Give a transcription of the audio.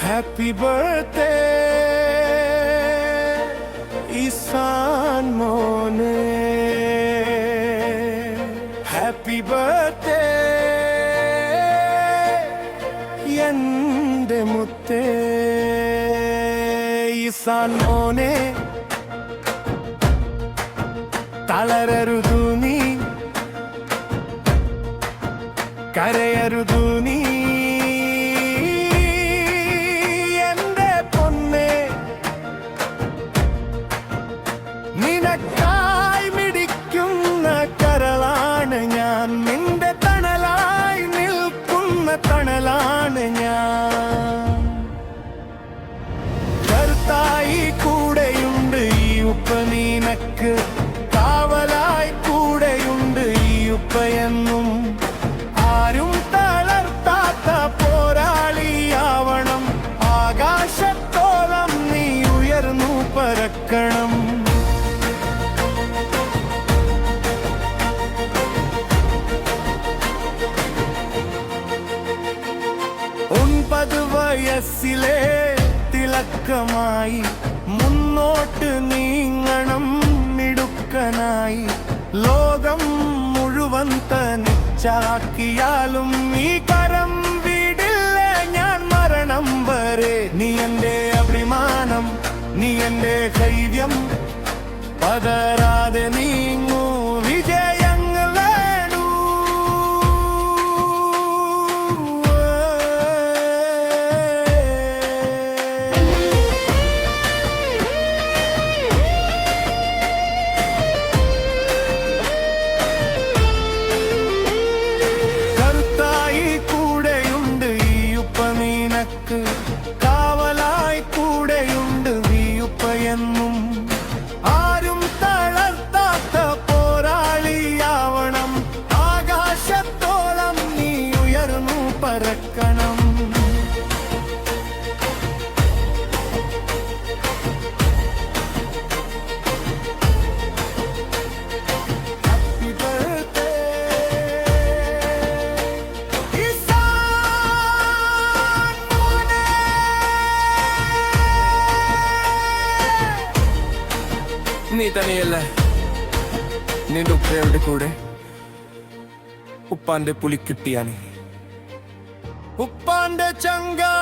Happy birthday, Isan Mone. Happy birthday, Yende Mutte, Isan Mone. Talararudu ni, Karayarudu ni. നിനക്കായി മിടിക്കുന്ന കരളാണ് ഞാൻ, നിന്റെ തണലായി നിൽക്കുന്ന തണലാണ് ഞാൻ. കരുത്തായി കൂടെയുണ്ട് ഈ ഉപ്പ, നിനക്ക് കാവലായി കൂടെയുണ്ട് ഈ ഉപ്പയെന്നും. ആരും തളർത്താത്ത പോരാളിയാവണം, ആകാശത്തോളം നീ ഉയർന്നു പറക്കണം. 9 വയസ്സിലെ തിളക്കമായി മുന്നോട്ട് നീങ്ങണം മിടുക്കനായി. ലോകം മുഴുവൻ തനിച്ചാക്കിയാലും ഈ കരം വിടില്ല ഞാൻ മരണം വരെ. നീ എന്റെ അഭിമാനം, നീ എന്റെ ധൈര്യം, പതരാതെ നീങ്ങൂ വിജയങ്ങൾ വേണു. കരുത്തായി കൂടെയുണ്ട് ഈ ഉപ്പ, നിനക്ക് കാവലായി കൂടെയുണ്ട് ഈ ഉപ്പയെന്നും. ആരും തളർത്താത്ത പോരാളിയാവണം, ആകാശത്തോളം നീ ഉയർന്നു പറക്കണം. Happy birthday, Isan Mone. നീ തന്നെയല്ല നിന്റെ ഉപ്പയുടെ കൂടെ ഉപ്പാന്റെ പുലിക്കിട്ടിയാണ്. ഉപ്പാന്റെ ചങ്കാ